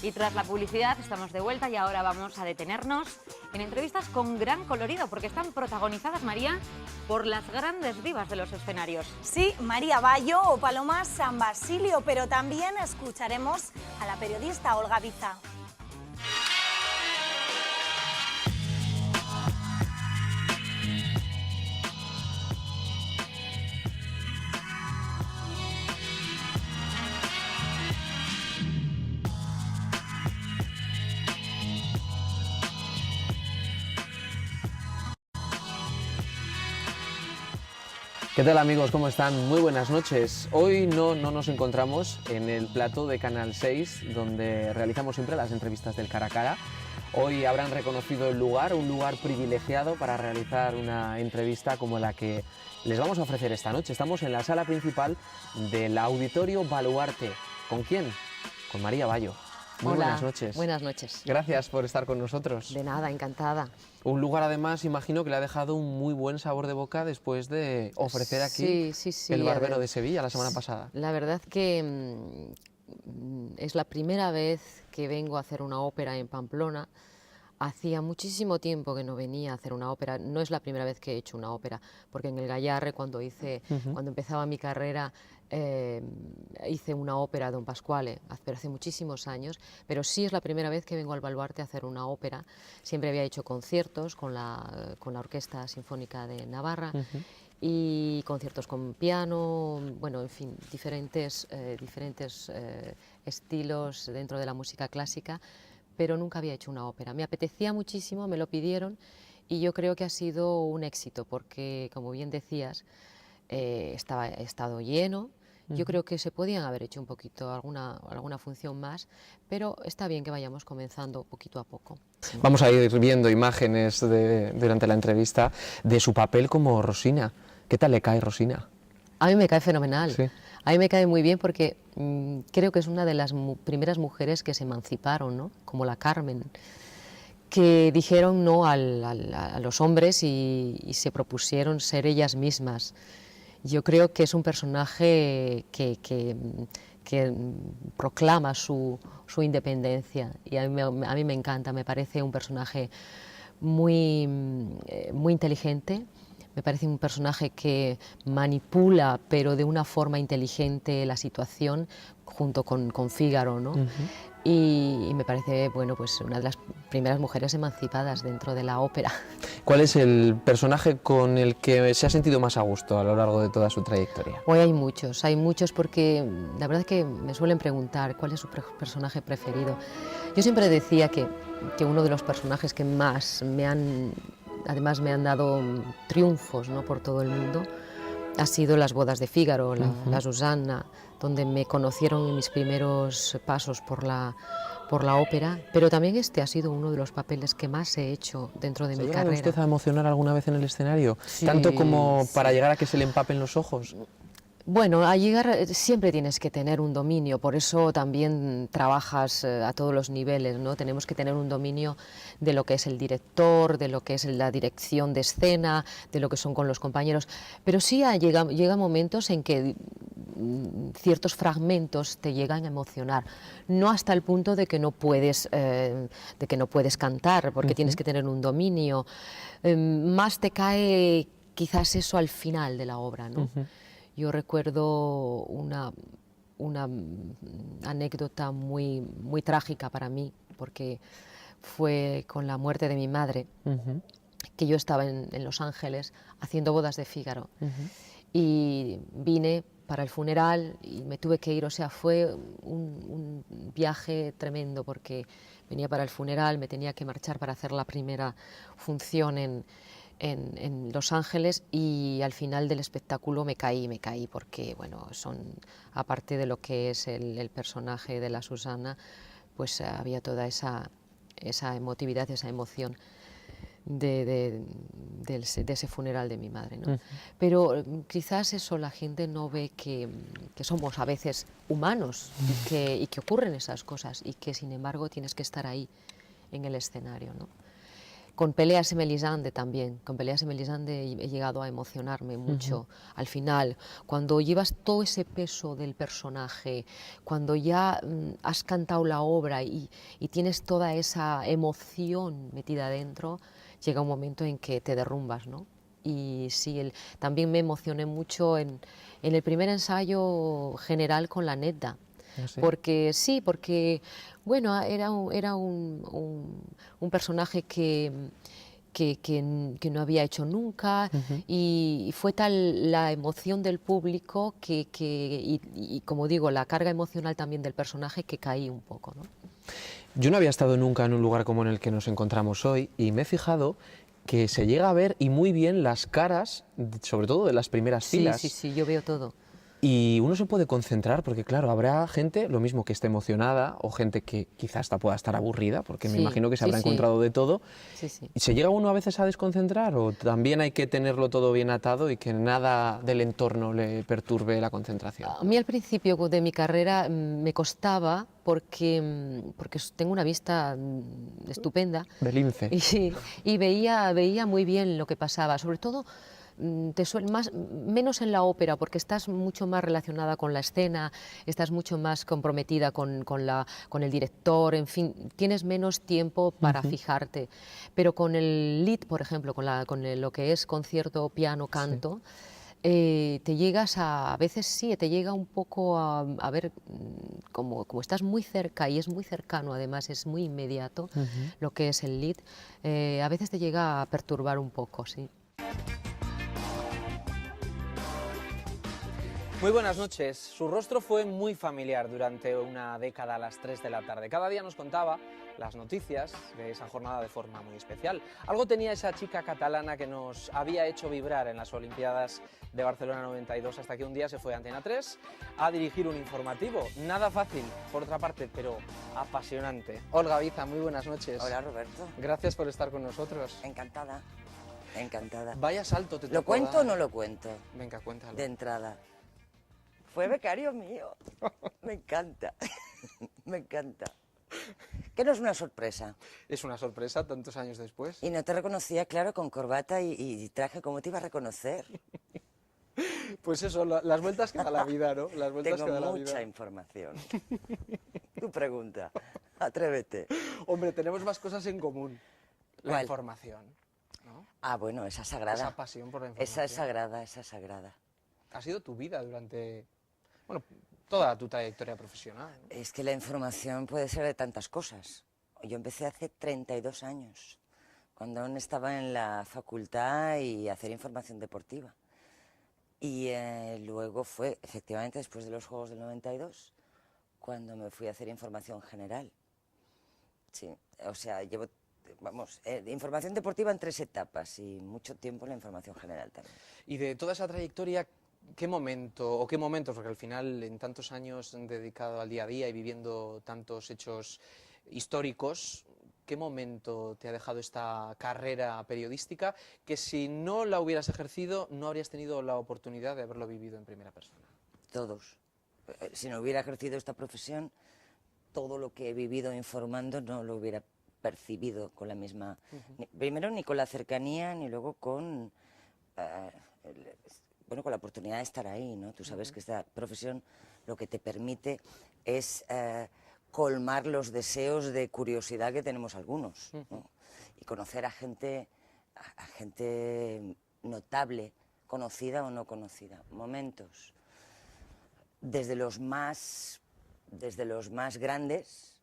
Y tras la publicidad estamos de vuelta y ahora vamos a detenernos en entrevistas con gran colorido, porque están protagonizadas, María, por las grandes divas de los escenarios. Sí, María Bayo o Paloma San Basilio, pero también escucharemos a la periodista Olga Biza. ¿Qué tal, amigos? ¿Cómo están? Muy buenas noches. Hoy no nos encontramos en el plató de Canal 6, donde realizamos siempre las entrevistas del cara a cara. Hoy habrán reconocido el lugar, un lugar privilegiado para realizar una entrevista como la que les vamos a ofrecer esta noche. Estamos en la sala principal del Auditorio Baluarte. ¿Con quién? Con María Bayo. Muy Hola, buenas noches. Buenas noches. Gracias por estar con nosotros. De nada, encantada. Un lugar, además, imagino que le ha dejado un muy buen sabor de boca después de ofrecer aquí Sí, el Barbero de Sevilla la semana pasada. La verdad que es la primera vez que vengo a hacer una ópera en Pamplona. Hacía muchísimo tiempo que no venía a hacer una ópera. No es la primera vez que he hecho una ópera, porque en el Gayarre, cuando empezaba mi carrera, hice una ópera Don Pasquale, pero hace muchísimos años, pero sí es la primera vez que vengo al Baluarte a hacer una ópera. Siempre había hecho conciertos con la Orquesta Sinfónica de Navarra y conciertos con piano, bueno, en fin, diferentes estilos dentro de la música clásica, pero nunca había hecho una ópera. Me apetecía muchísimo, me lo pidieron y yo creo que ha sido un éxito porque, como bien decías, ha estado lleno. Yo creo que se podían haber hecho un poquito alguna función más, pero está bien que vayamos comenzando poquito a poco. Vamos a ir viendo imágenes durante la entrevista de su papel como Rosina. ¿Qué tal le cae Rosina? A mí me cae fenomenal. Sí. A mí me cae muy bien porque creo que es una de las primeras mujeres que se emanciparon, ¿no? Como la Carmen, que dijeron no a los hombres y se propusieron ser ellas mismas. Yo creo que es un personaje que proclama su independencia y a mí me encanta, me parece un personaje muy inteligente. Me parece un personaje que manipula, pero de una forma inteligente, la situación, junto con Fígaro, ¿no? Y me parece, bueno, pues una de las primeras mujeres emancipadas dentro de la ópera. ¿Cuál es el personaje con el que se ha sentido más a gusto a lo largo de toda su trayectoria? Hoy hay muchos porque la verdad es que me suelen preguntar cuál es su personaje preferido. Yo siempre decía que uno de los personajes que más además me han dado triunfos, ¿no?, por todo el mundo, ha sido Las bodas de Fígaro, la Susanna, donde me conocieron en mis primeros pasos por la ópera, pero también este ha sido uno de los papeles que más he hecho dentro de mi carrera. ¿Ha usted a emocionar alguna vez en el escenario? Sí, ¿Tanto como para llegar a que se le empapen los ojos? Bueno, a llegar siempre tienes que tener un dominio, por eso también trabajas a todos los niveles, ¿no? Tenemos que tener un dominio de lo que es el director, de lo que es la dirección de escena, de lo que son con los compañeros, pero sí llega momentos en que ciertos fragmentos te llegan a emocionar, no hasta el punto de que no puedes cantar, porque tienes que tener un dominio, más te cae quizás eso al final de la obra, ¿no? Yo recuerdo una anécdota muy trágica para mí, porque fue con la muerte de mi madre, que yo estaba en Los Ángeles haciendo bodas de Fígaro, y vine para el funeral y me tuve que ir, o sea, fue un viaje tremendo, porque venía para el funeral, me tenía que marchar para hacer la primera función en Los Ángeles, y al final del espectáculo me caí porque, bueno, aparte de lo que es el personaje de la Susanna, pues había toda esa emotividad, esa emoción de ese funeral de mi madre, ¿no? Pero quizás eso la gente no ve que somos a veces humanos y que ocurren esas cosas y que sin embargo tienes que estar ahí en el escenario, ¿no? Con Peleas y Melisande también, con Peleas y Melisande he llegado a emocionarme mucho. Al final, cuando llevas todo ese peso del personaje, cuando ya has cantado la obra y tienes toda esa emoción metida dentro, llega un momento en que te derrumbas, ¿no? Y sí, también me emocioné mucho en el primer ensayo general con la Nedda. ¿Ah, sí? Porque bueno, era un personaje que no había hecho nunca, y fue tal la emoción del público y como digo, la carga emocional también del personaje, que caí un poco, ¿no? Yo no había estado nunca en un lugar como en el que nos encontramos hoy y me he fijado que se llega a ver y muy bien las caras, sobre todo de las primeras filas. Sí, yo veo todo. Y uno se puede concentrar porque, claro, habrá gente, lo mismo, que esté emocionada o gente que quizás hasta pueda estar aburrida, porque me Sí, imagino que se sí, habrá sí. encontrado de todo. Sí, sí. ¿Y se llega uno a veces a desconcentrar o también hay que tenerlo todo bien atado y que nada del entorno le perturbe la concentración? A mí al principio de mi carrera me costaba porque tengo una vista estupenda De lince. y veía muy bien lo que pasaba, sobre todo menos en la ópera, porque estás mucho más relacionada con la escena, estás mucho más comprometida con el director, en fin, tienes menos tiempo para fijarte. Pero con el lead, por ejemplo, lo que es concierto, piano, canto, te llegas a veces sí, te llega un poco a ver, como estás muy cerca y es muy cercano, además es muy inmediato lo que es el lead, a veces te llega a perturbar un poco, sí. Muy buenas noches. Su rostro fue muy familiar durante una década a las 3 de la tarde. Cada día nos contaba las noticias de esa jornada de forma muy especial. Algo tenía esa chica catalana que nos había hecho vibrar en las Olimpiadas de Barcelona 92, hasta que un día se fue a Antena 3 a dirigir un informativo. Nada fácil, por otra parte, pero apasionante. Olga Biza, muy buenas noches. Hola, Roberto. Gracias por estar con nosotros. Encantada. Encantada. Vaya salto te ¿Lo tocó cuento dar. o no lo cuento? Venga, cuéntalo. De entrada. Fue becario mío. Me encanta. Me encanta. Que no es una sorpresa. Es una sorpresa tantos años después. Y no te reconocía, claro, con corbata y traje. ¿Cómo te iba a reconocer? Pues eso, las vueltas que da la vida, ¿no? Las vueltas que da Tengo la mucha vida. información. Tu pregunta. Atrévete. Hombre, tenemos más cosas en común. La ¿Cuál? información, ¿no? Ah, bueno, esa es sagrada. Esa pasión por la información. Esa es sagrada, esa es sagrada. Ha sido tu vida durante, bueno, toda tu trayectoria profesional, ¿no? Es que la información puede ser de tantas cosas. Yo empecé hace 32 años, cuando aún estaba en la facultad y hacer información deportiva. Y luego fue, efectivamente, después de los Juegos del 92, cuando me fui a hacer información general. Sí, o sea, llevo, vamos, información deportiva en 3 etapas y mucho tiempo en la información general también. Y de toda esa trayectoria, ¿qué momento, o qué momentos, porque al final en tantos años dedicado al día a día y viviendo tantos hechos históricos, qué momento te ha dejado esta carrera periodística que si no la hubieras ejercido no habrías tenido la oportunidad de haberlo vivido en primera persona? Todos. Si no hubiera ejercido esta profesión, todo lo que he vivido informando no lo hubiera percibido con la misma... primero ni con la cercanía, ni luego con... bueno, con la oportunidad de estar ahí, ¿no? Tú sabes que esta profesión lo que te permite es colmar los deseos de curiosidad que tenemos algunos, ¿no? Y conocer a gente notable, conocida o no conocida. Momentos desde los más grandes,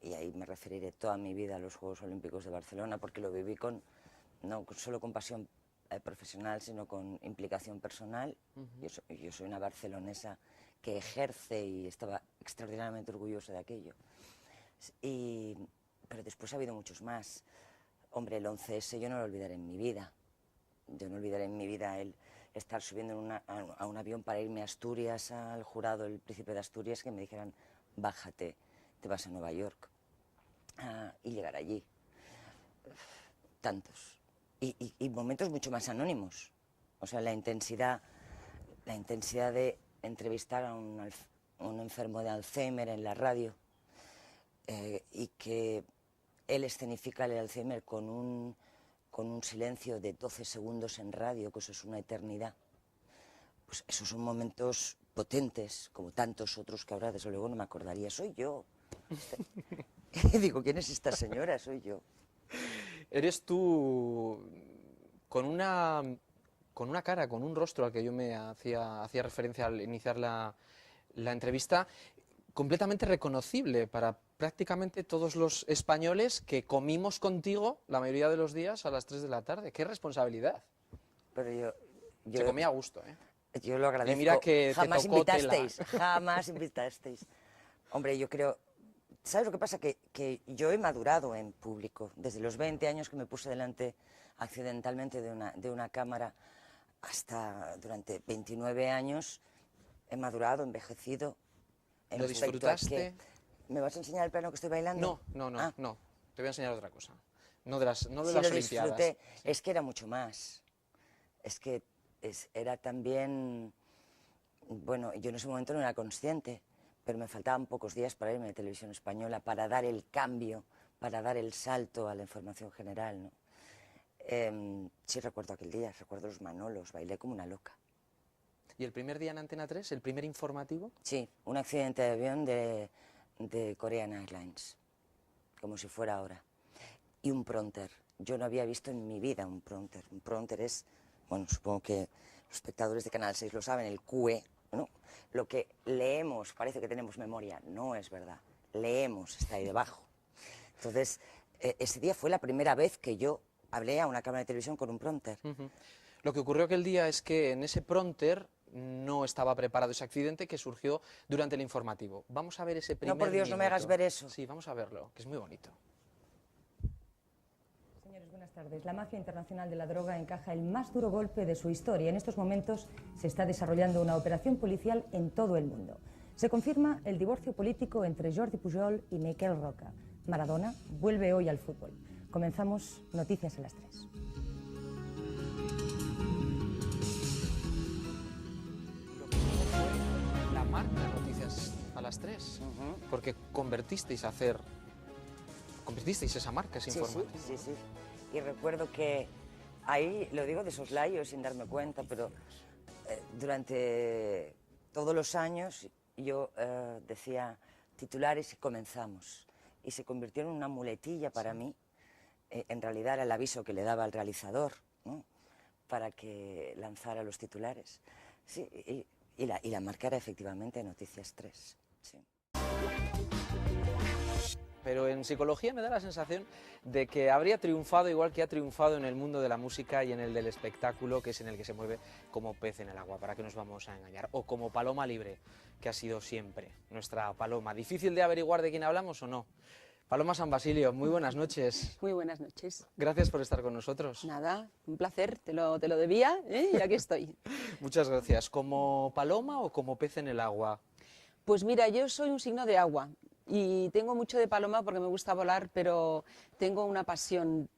y ahí me referiré toda mi vida a los Juegos Olímpicos de Barcelona, porque lo viví no solo con pasión profesional, sino con implicación personal. Yo soy una barcelonesa que ejerce y estaba extraordinariamente orgullosa de aquello. Pero después ha habido muchos más. Hombre, el 11S yo no lo olvidaré en mi vida. Yo no olvidaré en mi vida el estar subiendo a un avión para irme a Asturias, al jurado del Príncipe de Asturias, que me dijeran, bájate, te vas a Nueva York. Y llegar allí. Tantos. Y momentos mucho más anónimos. O sea, la intensidad de entrevistar a un enfermo de Alzheimer en la radio, y que él escenifica el Alzheimer con con un silencio de 12 segundos en radio, que eso es una eternidad. Pues esos son momentos potentes, como tantos otros que ahora desde luego no me acordaría. Soy yo. Y digo, ¿quién es esta señora? Soy yo. Eres tú con una cara, con un rostro al que yo me hacía referencia al iniciar la entrevista, completamente reconocible para prácticamente todos los españoles que comimos contigo la mayoría de los días a las 3 de la tarde. ¡Qué responsabilidad! Pero Se comía a gusto, ¿eh? Yo lo agradezco. Y mira que jamás te tocó invitasteis, jamás invitasteis. Hombre, yo creo... ¿Sabes lo que pasa? Que yo he madurado en público. Desde los 20 años que me puse delante accidentalmente de una cámara hasta durante 29 años he madurado, envejecido. En ¿Lo respecto a disfrutaste? ¿Me vas a enseñar el plano que estoy bailando? No, Ah. no. Te voy a enseñar otra cosa. No de las Sí, lo Olimpiadas. disfruté. Es que era mucho más. Es que era también... Bueno, yo en ese momento no era consciente, pero me faltaban pocos días para irme de Televisión Española, para dar el cambio, para dar el salto a la información general, ¿no? Sí recuerdo aquel día, recuerdo los Manolos, bailé como una loca. ¿Y el primer día en Antena 3, el primer informativo? Sí, un accidente de avión de Korean Airlines, como si fuera ahora. Y un prompter. Yo no había visto en mi vida un prompter. Un prompter es, bueno, supongo que los espectadores de Canal 6 lo saben, el QE, ¿no? Lo que leemos, parece que tenemos memoria, no es verdad. Leemos, está ahí debajo. Entonces, ese día fue la primera vez que yo hablé a una cámara de televisión con un prompter. Lo que ocurrió aquel día es que en ese prompter no estaba preparado ese accidente que surgió durante el informativo. Vamos a ver ese primer No, por Dios, no me hagas minuto. ver eso. Sí, vamos a verlo, que es muy bonito. Señores, buenas tardes. La mafia internacional de la droga encaja el más duro golpe de su historia. En estos momentos se está desarrollando una operación policial en todo el mundo. Se confirma el divorcio político entre Jordi Pujol y Miquel Roca. Maradona vuelve hoy al fútbol. Comenzamos Noticias a las 3. La marca Noticias a las 3, porque convertisteis esa marca, ese informativo. Sí, sí. Y recuerdo que ahí, lo digo de soslayo sin darme cuenta, pero durante todos los años yo decía titulares y comenzamos. Y se convirtió en una muletilla para mí. En realidad era el aviso que le daba al realizador, ¿no? Para que lanzara los titulares. Sí, y la marca era efectivamente Noticias 3. Sí. Pero en psicología me da la sensación de que habría triunfado igual que ha triunfado en el mundo de la música y en el del espectáculo, que es en el que se mueve como pez en el agua, para que nos vamos a engañar, o como paloma libre, que ha sido siempre nuestra paloma. ¿Difícil de averiguar de quién hablamos o no? Paloma San Basilio, muy buenas noches. Muy buenas noches. Gracias por estar con nosotros. Nada, un placer, te lo debía, ¿eh? Y aquí estoy. Muchas gracias. ¿Como paloma o como pez en el agua? Pues mira, yo soy un signo de agua y tengo mucho de paloma porque me gusta volar, pero tengo una pasión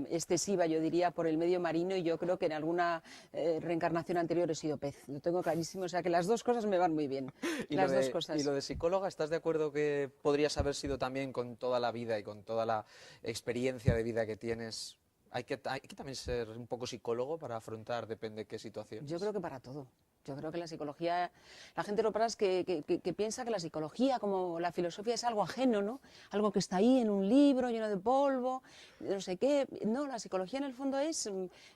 excesiva, yo diría, por el medio marino y yo creo que en alguna reencarnación anterior he sido pez. Lo tengo clarísimo, o sea que las dos cosas me van muy bien. Las dos cosas. ¿Y lo de psicóloga, estás de acuerdo que podrías haber sido también con toda la vida y con toda la experiencia de vida que tienes? Hay que también ser un poco psicólogo para afrontar, depende de qué situación. Yo creo que para todo. Yo creo que la psicología, la gente lo que pasa es que piensa que la psicología, como la filosofía, es algo ajeno, ¿no? Algo que está ahí en un libro lleno de polvo, no sé qué. No, la psicología en el fondo es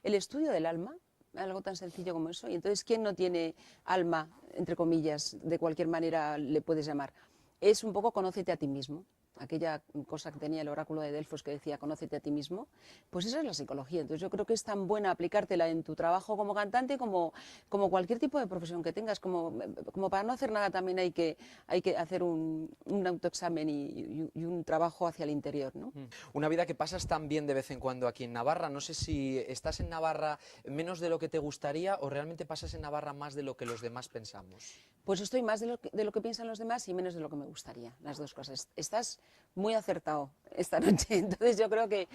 el estudio del alma, algo tan sencillo como eso. Y entonces, ¿quién no tiene alma, entre comillas, de cualquier manera le puedes llamar? Es un poco conócete a ti mismo. Aquella cosa que tenía el oráculo de Delfos que decía conócete a ti mismo, pues esa es la psicología. Entonces yo creo que es tan buena aplicártela en tu trabajo como cantante como cualquier tipo de profesión que tengas, como para no hacer nada también hay que hacer un autoexamen y un trabajo hacia el interior, ¿no? Una vida que pasas tan bien de vez en cuando aquí en Navarra, no sé si estás en Navarra menos de lo que te gustaría o realmente pasas en Navarra más de lo que los demás pensamos. Pues estoy más de lo que piensan los demás y menos de lo que me gustaría, las dos cosas. Estás muy acertado esta noche, entonces yo creo que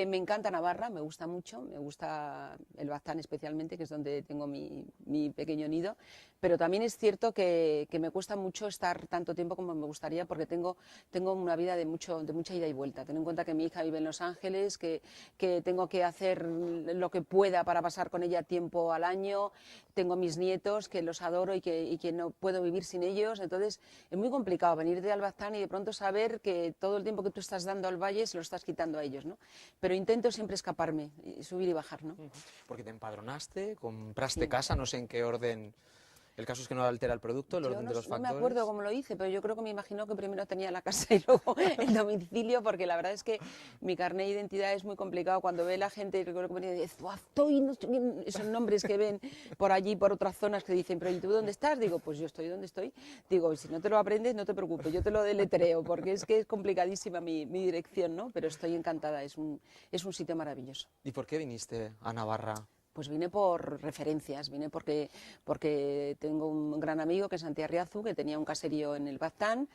me encanta Navarra, me gusta mucho, me gusta el Baztán especialmente, que es donde tengo mi pequeño nido, pero también es cierto que me cuesta mucho estar tanto tiempo como me gustaría, porque tengo una vida de mucha ida y vuelta. Ten en cuenta que mi hija vive en Los Ángeles, que tengo que hacer lo que pueda para pasar con ella tiempo al año, tengo mis nietos que los adoro y que no puedo vivir sin ellos, entonces es muy complicado venir de Albaztán y de pronto saber que todo el tiempo que tú estás dando al valle se lo estás quitando a ellos, ¿no? Pero intento siempre escaparme, subir y bajar, ¿no? Porque te empadronaste, compraste casa, no sé en qué orden. El caso es que no altera el producto, el orden de los factores. No me acuerdo cómo lo hice, pero yo creo que me imagino que primero tenía la casa y luego el domicilio, porque la verdad es que mi carnet de identidad es muy complicado. Cuando ve la gente, recuerdo que me dice, esos nombres que ven por allí, por otras zonas, que dicen, pero ¿y tú dónde estás? Digo, pues yo estoy donde estoy. Digo, si no te lo aprendes, no te preocupes, yo te lo deletreo, porque es que es complicadísima mi dirección, ¿no? Pero estoy encantada, es un sitio maravilloso. ¿Y por qué viniste a Navarra? Pues vine por referencias, vine porque tengo un gran amigo que es Santi Arriazu, que tenía un caserío en el Baztán,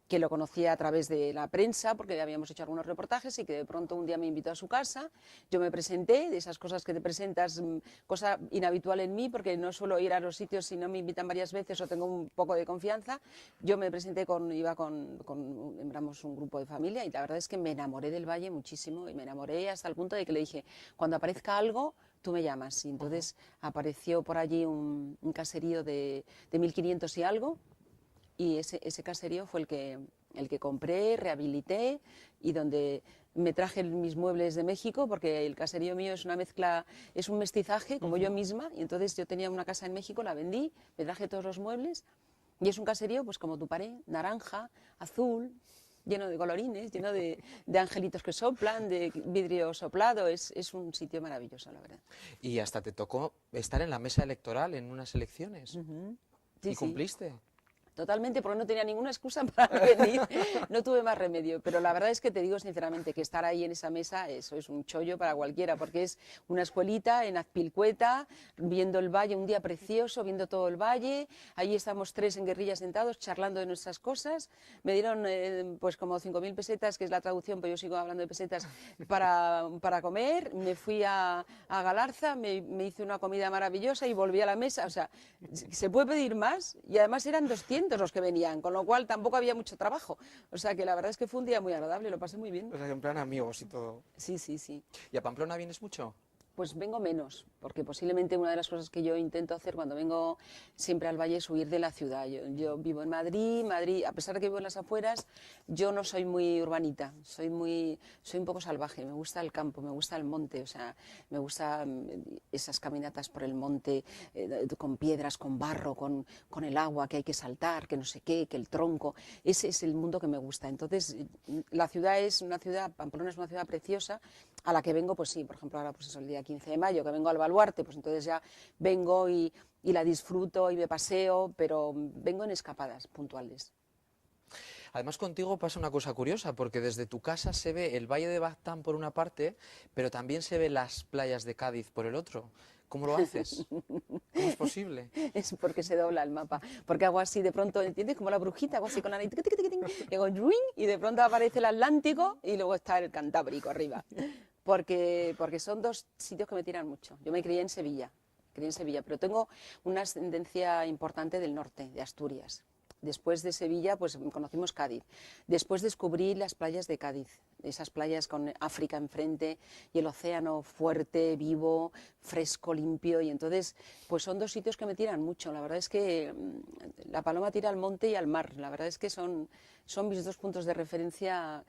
que lo conocía a través de la prensa, porque habíamos hecho algunos reportajes, y que de pronto un día me invitó a su casa. Yo me presenté, de esas cosas que te presentas, cosa inhabitual en mí, porque no suelo ir a los sitios si no me invitan varias veces o tengo un poco de confianza. Yo me presenté éramos un grupo de familia, y la verdad es que me enamoré del valle muchísimo, y me enamoré hasta el punto de que le dije, cuando aparezca algo, tú me llamas. Y entonces apareció por allí un caserío de 1500 y algo, y ese caserío fue el que compré, rehabilité, y donde me traje mis muebles de México, porque el caserío mío es una mezcla, es un mestizaje, como yo misma, y entonces yo tenía una casa en México, la vendí, me traje todos los muebles, y es un caserío, pues como tu pared, naranja, azul, lleno de colorines, lleno de angelitos que soplan, de vidrio soplado, es un sitio maravilloso, la verdad. Y hasta te tocó estar en la mesa electoral en unas elecciones. Sí, ¿Y cumpliste? Totalmente, porque no tenía ninguna excusa para venir, no tuve más remedio, pero la verdad es que te digo sinceramente que estar ahí en esa mesa, eso es un chollo para cualquiera, porque es una escuelita en Azpilcueta, viendo el valle, un día precioso, viendo todo el valle, allí estamos 3 en guerrilla sentados, charlando de nuestras cosas, me dieron pues como 5.000 pesetas, que es la traducción, pero yo sigo hablando de pesetas, para comer, me fui a Galarza, me hice una comida maravillosa y volví a la mesa, o sea, ¿se puede pedir más? Y además eran 200 los que venían, con lo cual tampoco había mucho trabajo. O sea que la verdad es que fue un día muy agradable, lo pasé muy bien. O sea, en plan amigos y todo. Sí, sí, sí. ¿Y a Pamplona vienes mucho? Pues vengo menos, porque posiblemente una de las cosas que yo intento hacer cuando vengo siempre al valle es huir de la ciudad. Yo vivo en Madrid, a pesar de que vivo en las afueras, yo no soy muy urbanita, soy un poco salvaje, me gusta el campo, me gusta el monte, o sea, me gustan esas caminatas por el monte, con piedras, con barro, con el agua que hay que saltar, que no sé qué, que el tronco, ese es el mundo que me gusta. Entonces, Pamplona es una ciudad preciosa, a la que vengo, pues sí, por ejemplo, ahora pues eso, el día 15 de mayo, que vengo al Baluarte, pues entonces ya vengo y la disfruto y me paseo, pero vengo en escapadas puntuales. Además, contigo pasa una cosa curiosa, porque desde tu casa se ve el Valle de Baztán por una parte, pero también se ve las playas de Cádiz por el otro. ¿Cómo lo haces? ¿Cómo es posible? Es porque se dobla el mapa, porque hago así de pronto, ¿entiendes? Como la brujita, hago así con la nariz, y hago y de pronto aparece el Atlántico y luego está el Cantábrico arriba. Porque son 2 sitios que me tiran mucho. Yo me crié en Sevilla, pero tengo una ascendencia importante del norte, de Asturias. Después de Sevilla, pues conocimos Cádiz. Después descubrí las playas de Cádiz, esas playas con África enfrente y el océano fuerte, vivo, fresco, limpio. Y entonces, pues son 2 sitios que me tiran mucho. La verdad es que la paloma tira al monte y al mar. La verdad es que son mis 2 puntos de referencia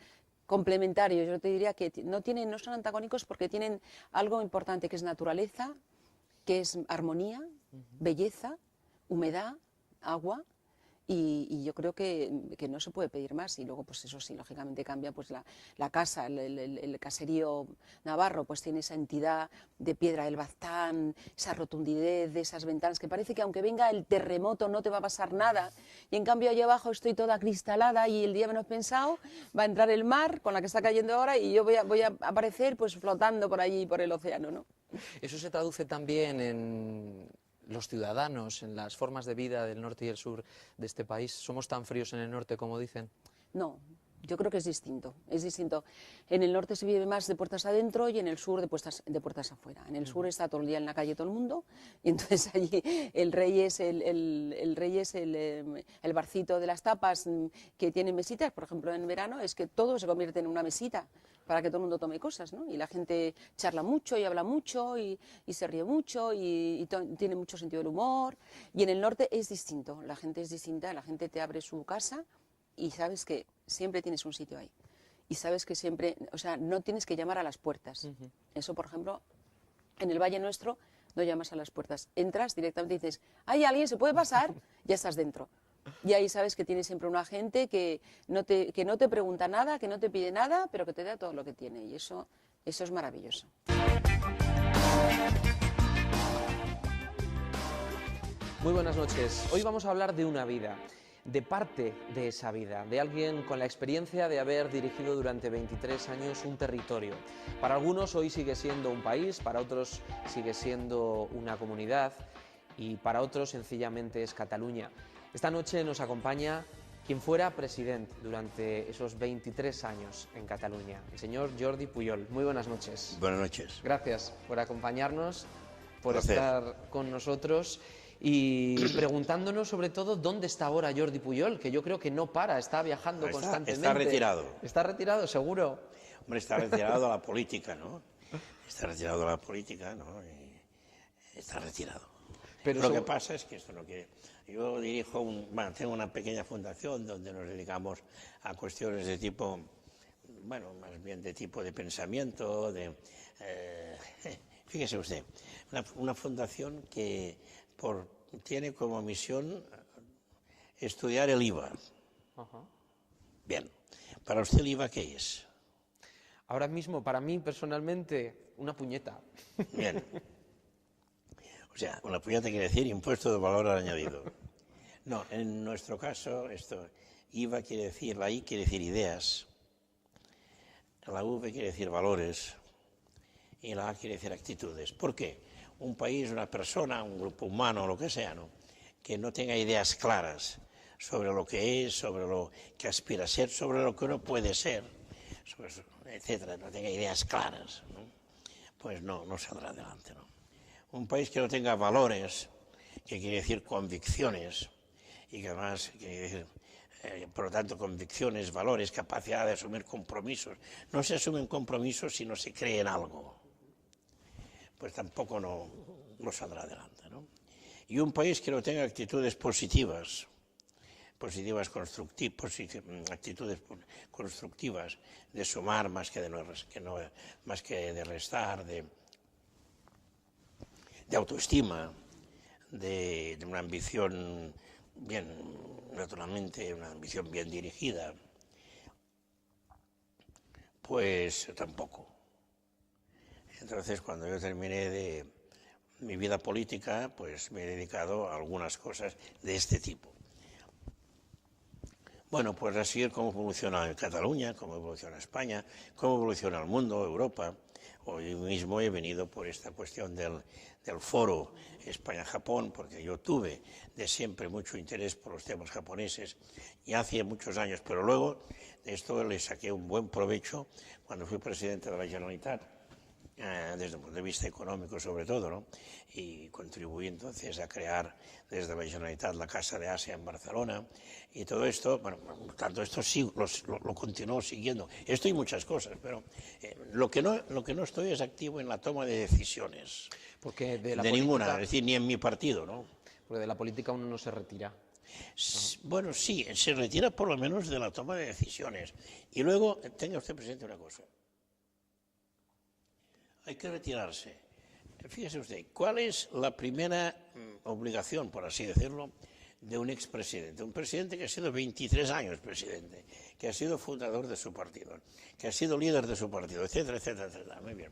complementarios. Yo te diría que no son antagónicos, porque tienen algo importante, que es naturaleza, que es armonía, belleza, humedad, agua. Y yo creo que no se puede pedir más. Y luego, pues eso sí, lógicamente cambia, pues la casa, el caserío navarro, pues tiene esa entidad de piedra del Baztán, esa rotundidez de esas ventanas, que parece que aunque venga el terremoto no te va a pasar nada. Y en cambio allí abajo estoy toda cristalada y el día menos pensado va a entrar el mar con la que está cayendo ahora y yo voy a aparecer pues flotando por allí, por el océano, ¿no? Eso se traduce también en los ciudadanos, en las formas de vida del norte y el sur de este país. ¿Somos tan fríos en el norte como dicen? No, Yo creo que es distinto, es distinto. En el norte se vive más de puertas adentro y en el sur de puertas afuera. En el sur está todo el día en la calle todo el mundo y entonces allí el rey es el barcito de las tapas que tiene mesitas. Por ejemplo, en verano es que todo se convierte en una mesita para que todo el mundo tome cosas, ¿no? Y la gente charla mucho y habla mucho y se ríe mucho y tiene mucho sentido del humor. Y en el norte es distinto, la gente es distinta, la gente te abre su casa y sabes que siempre tienes un sitio ahí. Y sabes que siempre, o sea, no tienes que llamar a las puertas. Eso, por ejemplo, en el Valle Nuestro no llamas a las puertas. Entras directamente y dices, ¿hay alguien? ¿Se puede pasar? Ya estás dentro. Y ahí sabes que tienes siempre una gente que no te pregunta nada, que no te pide nada, pero que te da todo lo que tiene. Y eso es maravilloso. Muy buenas noches. Hoy vamos a hablar de una vida, de parte de esa vida, de alguien con la experiencia de haber dirigido durante 23 años un territorio. Para algunos hoy sigue siendo un país, para otros sigue siendo una comunidad y para otros sencillamente es Cataluña. Esta noche nos acompaña quien fuera presidente durante esos 23 años en Cataluña, el señor Jordi Pujol. Muy buenas noches. Buenas noches. Gracias por acompañarnos, por Placer. estar con nosotros. Y preguntándonos sobre todo dónde está ahora Jordi Pujol, que yo creo que no para, está viajando constantemente. Está retirado. ¿Está retirado, seguro? Hombre, está retirado a la política, ¿no? Está retirado a la política, ¿no? Y está retirado. Pero Lo que pasa es que esto no quiere... Yo tengo una pequeña fundación donde nos dedicamos a cuestiones de tipo, bueno, más bien de tipo de pensamiento, fíjese usted, una fundación que tiene como misión estudiar el IVA. Ajá. Bien, ¿para usted el IVA qué es? Ahora mismo, para mí personalmente, una puñeta. Bien. O sea, una puñeta quiere decir impuesto de valor añadido. No, en nuestro caso, IVA quiere decir, la I quiere decir ideas, la V quiere decir valores y la A quiere decir actitudes. ¿Por qué? Un país, una persona, un grupo humano, lo que sea, ¿no?, que no tenga ideas claras sobre lo que es, sobre lo que aspira a ser, sobre lo que uno puede ser, etcétera, no tenga ideas claras, ¿no?, pues no saldrá adelante, ¿no? Un país que no tenga valores, que quiere decir convicciones, y que además quiere decir, por lo tanto, convicciones, valores, capacidad de asumir compromisos. No se asumen compromisos si no se cree en algo. Pues tampoco no saldrá adelante, ¿no? Y un país que no tenga actitudes positivas, actitudes constructivas, de sumar más que de restar, de autoestima, de una ambición bien, naturalmente, una ambición bien dirigida, pues tampoco. Entonces, cuando yo terminé de mi vida política, pues me he dedicado a algunas cosas de este tipo. Bueno, pues a seguir cómo evoluciona Cataluña, cómo evoluciona España, cómo evoluciona el mundo, Europa. Hoy mismo he venido por esta cuestión del foro España-Japón, porque yo tuve de siempre mucho interés por los temas japoneses y hace muchos años, pero luego de esto le saqué un buen provecho cuando fui presidente de la Generalitat, desde el punto de vista económico sobre todo, ¿no? Y contribuí entonces a crear desde la Generalitat la Casa de Asia en Barcelona y todo esto, bueno, por tanto esto sí lo continúo siguiendo, esto y muchas cosas, pero lo que no estoy es activo en la toma de decisiones, Porque de ninguna, es decir, ni en mi partido, ¿no? Porque de la política uno no se retira. Bueno, sí, se retira por lo menos de la toma de decisiones. Y luego, tenga usted presente una cosa. Hay que retirarse. Fíjese usted, ¿cuál es la primera obligación, por así decirlo, de un expresidente? Un presidente que ha sido 23 años presidente, que ha sido fundador de su partido, que ha sido líder de su partido, etcétera, etcétera, etcétera. Muy bien.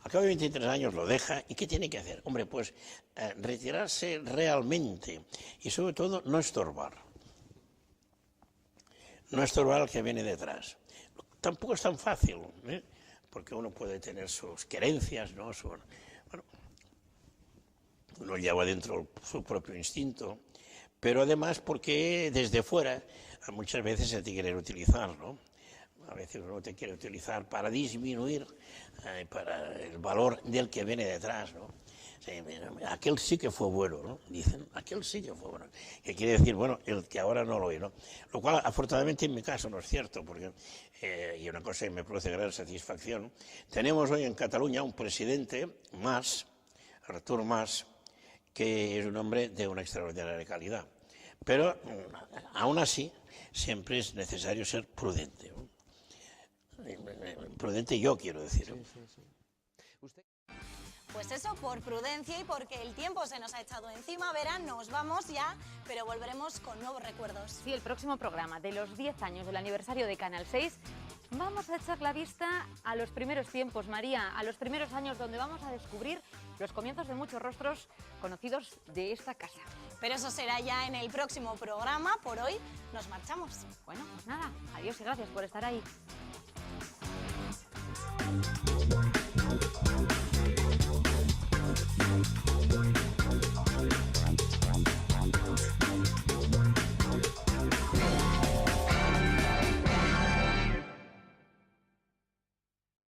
Al cabo de 23 años lo deja, ¿y qué tiene que hacer? Hombre, pues retirarse realmente y sobre todo no estorbar. No estorbar al que viene detrás. Tampoco es tan fácil, ¿eh? Porque uno puede tener sus querencias, ¿no? Bueno, uno lleva dentro su propio instinto, pero además porque desde fuera muchas veces se te quiere utilizar, ¿no? A veces uno te quiere utilizar para disminuir para el valor del que viene detrás, ¿no? Sí, aquel sí que fue bueno, ¿no? Dicen, aquel sí que fue bueno. Que quiere decir, bueno, el que ahora no lo es, ¿no? Lo cual, afortunadamente, en mi caso no es cierto, porque, y una cosa que me produce gran satisfacción, tenemos hoy en Cataluña un presidente, Mas, Artur Mas, que es un hombre de una extraordinaria calidad. Pero, aún así, siempre es necesario ser prudente, ¿no? Prudente yo quiero decir, ¿no? Pues eso, por prudencia y porque el tiempo se nos ha echado encima, Vera, nos vamos ya, pero volveremos con nuevos recuerdos. Sí, el próximo programa de los 10 años del aniversario de Canal 6, vamos a echar la vista a los primeros tiempos, María, a los primeros años donde vamos a descubrir los comienzos de muchos rostros conocidos de esta casa. Pero eso será ya en el próximo programa, por hoy nos marchamos. Bueno, pues nada, adiós y gracias por estar ahí.